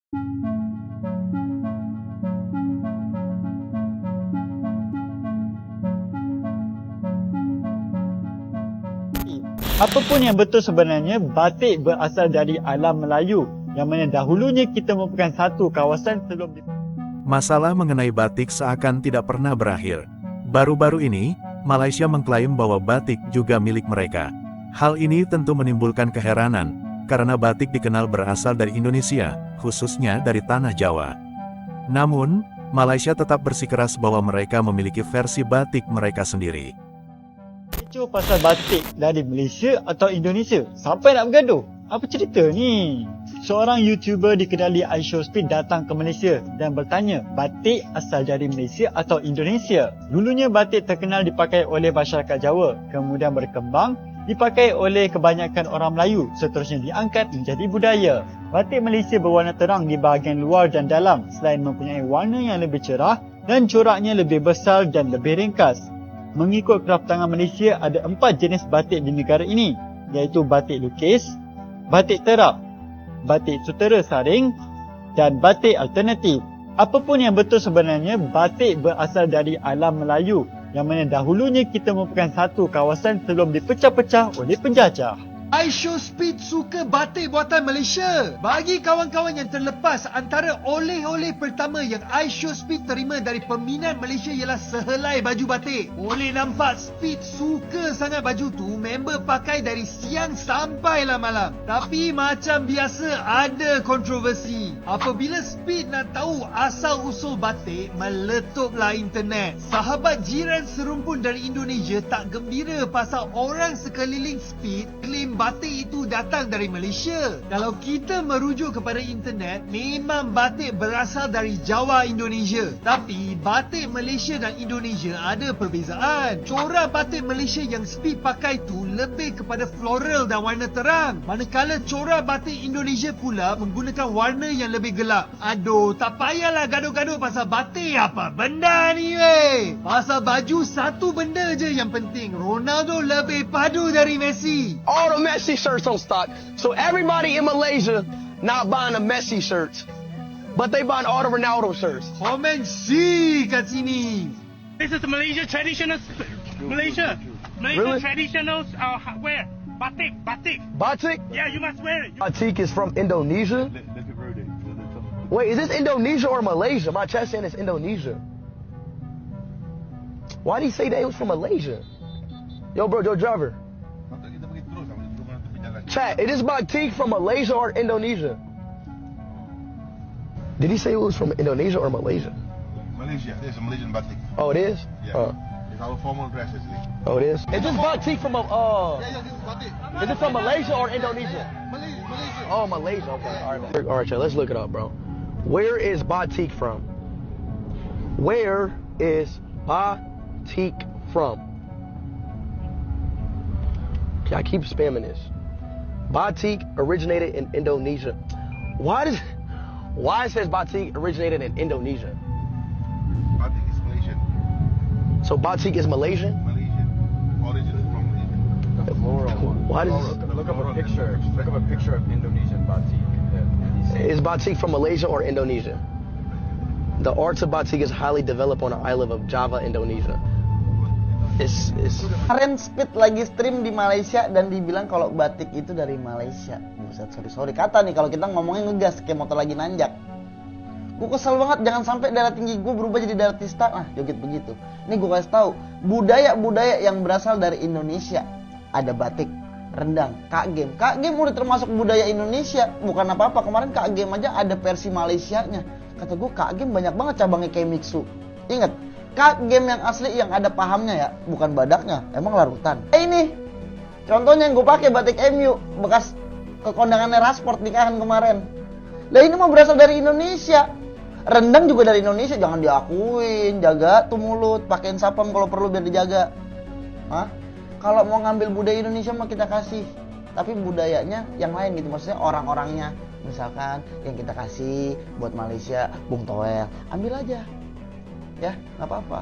Apapun yang betul sebenarnya, batik berasal dari alam Melayu, yang mana dahulunya kita merupakan satu kawasan sebelum Masalah mengenai batik seakan tidak pernah berakhir. Baru-baru ini, Malaysia mengklaim bahwa batik juga milik mereka. Hal ini tentu menimbulkan keheranan, karena batik dikenal berasal dari Indonesia, khususnya dari Tanah Jawa. Namun, Malaysia tetap bersikeras bahwa mereka memiliki versi batik mereka sendiri. kecoh pasal batik dari Malaysia atau Indonesia. Sampai nak bergaduh? Apa cerita ni? Seorang YouTuber dikenali iShowSpeed datang ke Malaysia dan bertanya, batik asal dari Malaysia atau Indonesia? Dulunya batik terkenal dipakai oleh masyarakat Jawa, kemudian berkembang dipakai oleh kebanyakan orang Melayu, seterusnya diangkat menjadi budaya. Batik Malaysia berwarna terang di bahagian luar dan dalam, selain mempunyai warna yang lebih cerah dan coraknya lebih besar dan lebih ringkas. Mengikut kraftangan Malaysia, ada 4 jenis batik di negara ini, iaitu batik lukis, batik terap, batik sutera saring dan batik alternatif. Apapun yang betul sebenarnya, batik berasal dari alam Melayu, yang mana dahulunya kita merupakan satu kawasan sebelum dipecah-pecah oleh penjajah. iShowSpeed suka batik buatan Malaysia. Bagi kawan-kawan yang terlepas, antara oleh-oleh pertama yang iShowSpeed terima dari peminat Malaysia ialah sehelai baju batik. Boleh nampak Speed suka sangat baju tu, member pakai dari siang sampailah malam. Tapi macam biasa ada kontroversi. Apabila Speed nak tahu asal-usul batik, meletuplah internet. Sahabat jiran serumpun dari Indonesia tak gembira pasal orang sekeliling Speed klaim batik itu datang dari Malaysia. Kalau kita merujuk kepada internet, memang batik berasal dari Jawa, Indonesia. Tapi batik Malaysia dan Indonesia ada perbezaan. Corak batik Malaysia yang Speed pakai tu lebih kepada floral dan warna terang, manakala corak batik Indonesia pula menggunakan warna yang lebih gelap. Aduh, tak payahlah gaduh-gaduh pasal batik apa benda ni weh. Pasal baju satu benda je yang penting, Ronaldo lebih padu dari Messi. All the Messi shirts on stock. So everybody in Malaysia not buying the Messi shirts, but they buying all the Ronaldo shirts. Komen C kat sini. This is Malaysia traditional. Malaysia Really? traditionals wear batik. Batik? Yeah, you must wear it. Batik is from Indonesia. Wait, is this Indonesia or Malaysia? My chat saying it's Indonesia. Why did he say that it was from Malaysia? Yo, bro, Joe driver. Chat, is this batik from Malaysia or Indonesia? Did he say it was from Indonesia or Malaysia? Malaysia, there's a Malaysian batik. Oh, it is? Yeah. It's our formal dress actually. Oh, it is? Is this batik from Yeah, this is batik. Is it from Malaysia or Indonesia? Malaysia. Oh, Malaysia. Okay. All right, chat. Let's look it up, bro. Where is batik from? Where is batik from? Okay, I keep spamming this. Batik originated in Indonesia. Why it says batik originated in Indonesia? Batik is Malaysian. So batik is Malaysian? Malaysian. Origin is from Malaysia. The floral one. Why does Look up a picture. Look up a picture of Indonesian batik. is batik from Malaysia or Indonesia? The art of batik is highly developed on the island of Java, Indonesia. It's Kemarin Speed lagi stream di Malaysia dan dibilang kalau batik itu dari Malaysia. Buset, sorry. Kata nih kalau kita ngomongin ngegas kayak motor lagi nanjak. Gue kesel banget, jangan sampai darah tinggi gue berubah jadi darah tista. Nah, joget begitu. Ini gue kasih tahu, budaya-budaya yang berasal dari Indonesia. Ada batik, rendang, kak game. Kak game udah termasuk budaya Indonesia. Bukan apa-apa, kemarin kak game aja ada versi Malaysianya. Kata gue, kak game banyak banget cabangnya kayak Mixu. Ingat, kak game yang asli yang ada pahamnya ya, bukan badaknya, emang larutan. Ini contohnya yang gue pakai batik MU bekas kekondangannya Rashford nikahan kemarin. Lah ini mah berasal dari Indonesia. Rendang juga dari Indonesia, jangan diakuin. Jaga tuh mulut, pakein sapam kalau perlu biar dijaga. Hah? Kalau mau ngambil budaya Indonesia mah kita kasih, tapi budayanya yang lain gitu, maksudnya orang-orangnya. Misalkan yang kita kasih buat Malaysia, Bung Toel, ambil aja. Ya, nggak apa-apa.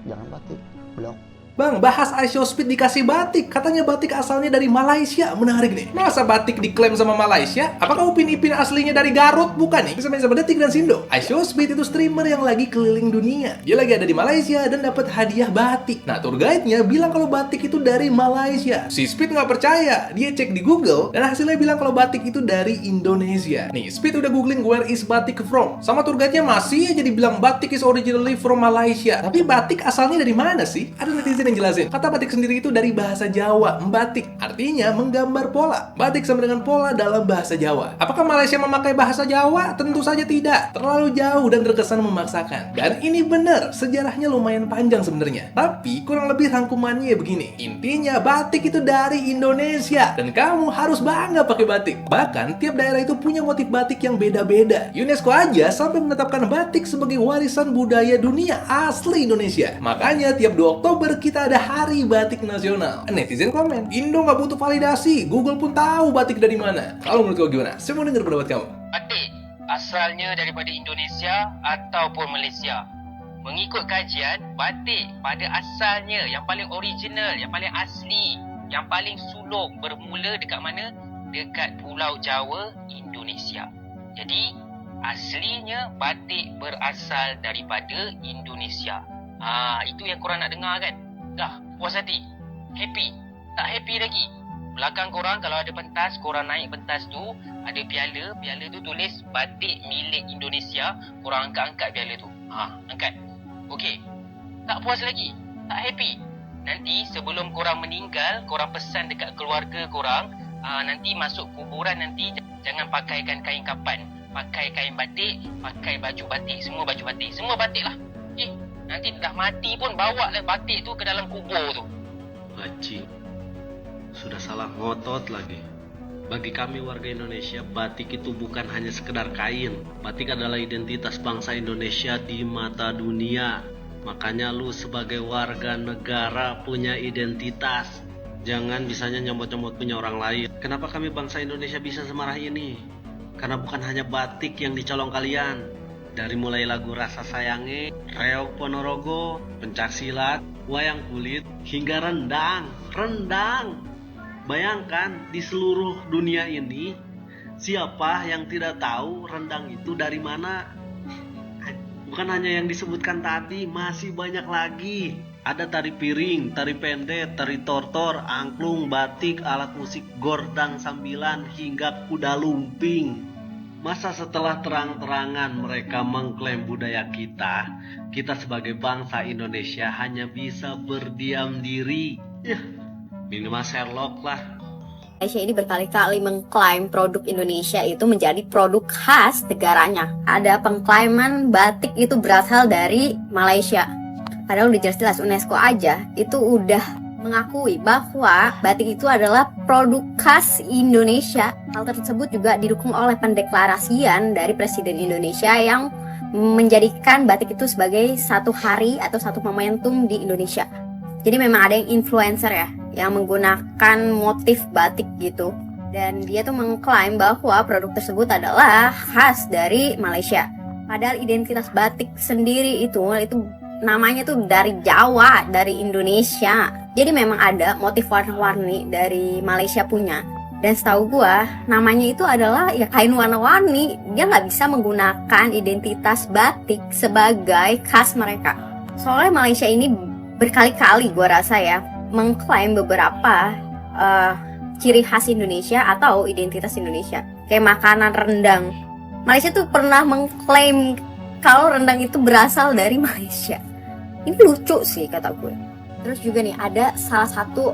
Jangan batik, blok. Bang, bahas iShowSpeed dikasih batik. Katanya batik asalnya dari Malaysia. Menarik nih. Masa batik diklaim sama Malaysia? Apakah Upin Ipin aslinya dari Garut? Bukan nih. Bisa main sama Detik dan Sindo. iShowSpeed itu streamer yang lagi keliling dunia. Dia lagi ada di Malaysia dan dapat hadiah batik. Nah, tour guide-nya bilang kalau batik itu dari Malaysia. Si Speed nggak percaya. Dia cek di Google dan hasilnya bilang kalau batik itu dari Indonesia. Nih, Speed udah googling where is batik from. Sama tour guide-nya masih aja dibilang batik is originally from Malaysia. Tapi batik asalnya dari mana sih? Ada netizen yang jelasin. Kata batik sendiri itu dari bahasa Jawa, membatik. Artinya menggambar pola. Batik sama dengan pola dalam bahasa Jawa. Apakah Malaysia memakai bahasa Jawa? Tentu saja tidak. Terlalu jauh dan terkesan memaksakan. Dan ini benar, sejarahnya lumayan panjang sebenarnya. Tapi kurang lebih rangkumannya begini. Intinya batik itu dari Indonesia. Dan kamu harus bangga pakai batik. Bahkan tiap daerah itu punya motif batik yang beda-beda. UNESCO aja sampai menetapkan batik sebagai warisan budaya dunia asli Indonesia. Makanya tiap 2 Oktober kita ada Hari Batik Nasional. Netizen komen, Indo nggak butuh validasi, Google pun tahu batik dari mana. Kalau menurut kau gimana? Saya mau dengar pendapat kamu. Batik asalnya daripada Indonesia ataupun Malaysia. Mengikut kajian, batik pada asalnya yang paling original, yang paling asli, yang paling sulung bermula dekat mana? Dekat Pulau Jawa, Indonesia. Jadi, aslinya batik berasal daripada Indonesia. Itu yang korang nak dengar kan? Dah, puas hati? Happy? Tak happy lagi? Belakang korang kalau ada pentas, korang naik pentas tu, ada piala tu tulis batik milik Indonesia, korang angkat-angkat piala tu. Angkat. Okey. Tak puas lagi? Tak happy? Nanti sebelum korang meninggal, korang pesan dekat keluarga korang, nanti masuk kuburan nanti jangan pakaikan kain kapan. Pakai kain batik, pakai baju batik, semua baju batik. Semua batik lah. Nanti dah mati pun bawa lah batik tu ke dalam kubur tu. Bajing, sudah salah ngotot lagi. Bagi kami warga Indonesia, batik itu bukan hanya sekedar kain. Batik adalah identitas bangsa Indonesia di mata dunia. Makanya lu sebagai warga negara punya identitas. Jangan bisanya nyomot-nyomot punya orang lain. Kenapa kami bangsa Indonesia bisa semarah ini? Karena bukan hanya batik yang dicolong kalian. Dari mulai lagu Rasa Sayange, Reog Ponorogo, Pencaksilat, Wayang Kulit, hingga rendang. Bayangkan di seluruh dunia ini, siapa yang tidak tahu rendang itu dari mana? Bukan hanya yang disebutkan tadi, masih banyak lagi. Ada tari piring, tari pendet, tari tortor, angklung, batik, alat musik, gordang sambilan, hingga kuda lumping. Masa setelah terang-terangan mereka mengklaim budaya kita sebagai bangsa Indonesia hanya bisa berdiam diri? Minimal Sherlock lah. Malaysia ini berkali-kali mengklaim produk Indonesia itu menjadi produk khas negaranya. Ada pengklaiman batik itu berasal dari Malaysia. Padahal udah jelas-jelas UNESCO aja itu udah mengakui bahwa batik itu adalah produk khas Indonesia. Hal tersebut juga didukung oleh pendeklarasian dari Presiden Indonesia yang menjadikan batik itu sebagai satu hari atau satu momentum di Indonesia. Jadi memang ada yang influencer ya, yang menggunakan motif batik gitu. Dan dia tuh mengklaim bahwa produk tersebut adalah khas dari Malaysia. Padahal identitas batik sendiri itu namanya tuh dari Jawa, dari Indonesia. Jadi memang ada motif warna-warni dari Malaysia punya. Dan setahu gua, namanya itu adalah ya kain warna-warni. Dia nggak bisa menggunakan identitas batik sebagai khas mereka. Soalnya Malaysia ini berkali-kali gua rasa ya mengklaim beberapa ciri khas Indonesia atau identitas Indonesia. Kayak makanan rendang. Malaysia tuh pernah mengklaim kalau rendang itu berasal dari Malaysia. Ini lucu sih kata gue. Terus juga nih ada salah satu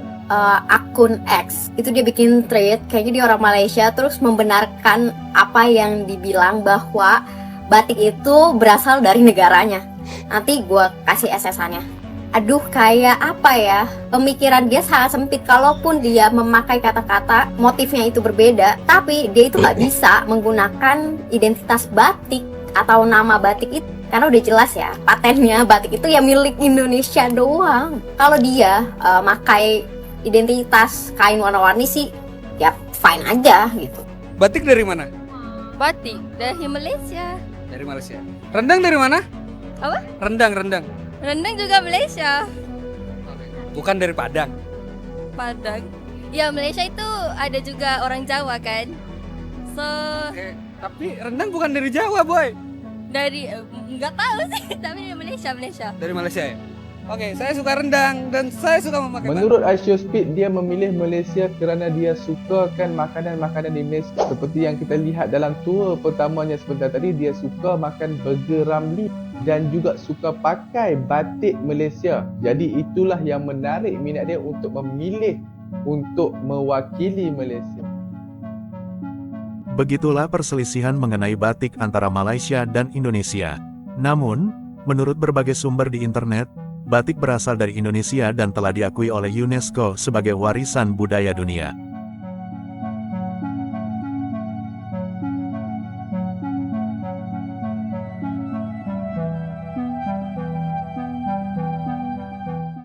akun X, itu dia bikin thread, kayaknya dia orang Malaysia, terus membenarkan apa yang dibilang bahwa batik itu berasal dari negaranya. Nanti gue kasih SS-annya. Aduh, kayak apa ya, pemikiran dia sangat sempit. Kalaupun dia memakai kata-kata motifnya itu berbeda, tapi dia itu nggak bisa menggunakan identitas batik atau nama batik itu. Karena udah jelas ya, patennya batik itu ya milik Indonesia doang. Kalau dia makai identitas kain warna-warni sih, ya fine aja gitu. Batik dari mana? Batik dari Malaysia. Dari Malaysia. Rendang dari mana? Apa? Rendang. Rendang juga Malaysia. Bukan dari Padang. Padang. Ya, Malaysia itu ada juga orang Jawa kan. So, Tapi rendang bukan dari Jawa, boy. dari nggak tahu sih, tapi dari Malaysia. Dari Malaysia ya. Oke, saya suka rendang dan saya suka memakai. Menurut iShowSpeed, dia memilih Malaysia kerana dia sukakan makanan-makanan di Malaysia. Seperti yang kita lihat dalam tour pertamanya sebentar tadi, dia suka makan burger Ramly dan juga suka pakai batik Malaysia. Jadi itulah yang menarik minat dia untuk memilih untuk mewakili Malaysia. Begitulah perselisihan mengenai batik antara Malaysia dan Indonesia. Namun, menurut berbagai sumber di internet, batik berasal dari Indonesia dan telah diakui oleh UNESCO sebagai warisan budaya dunia.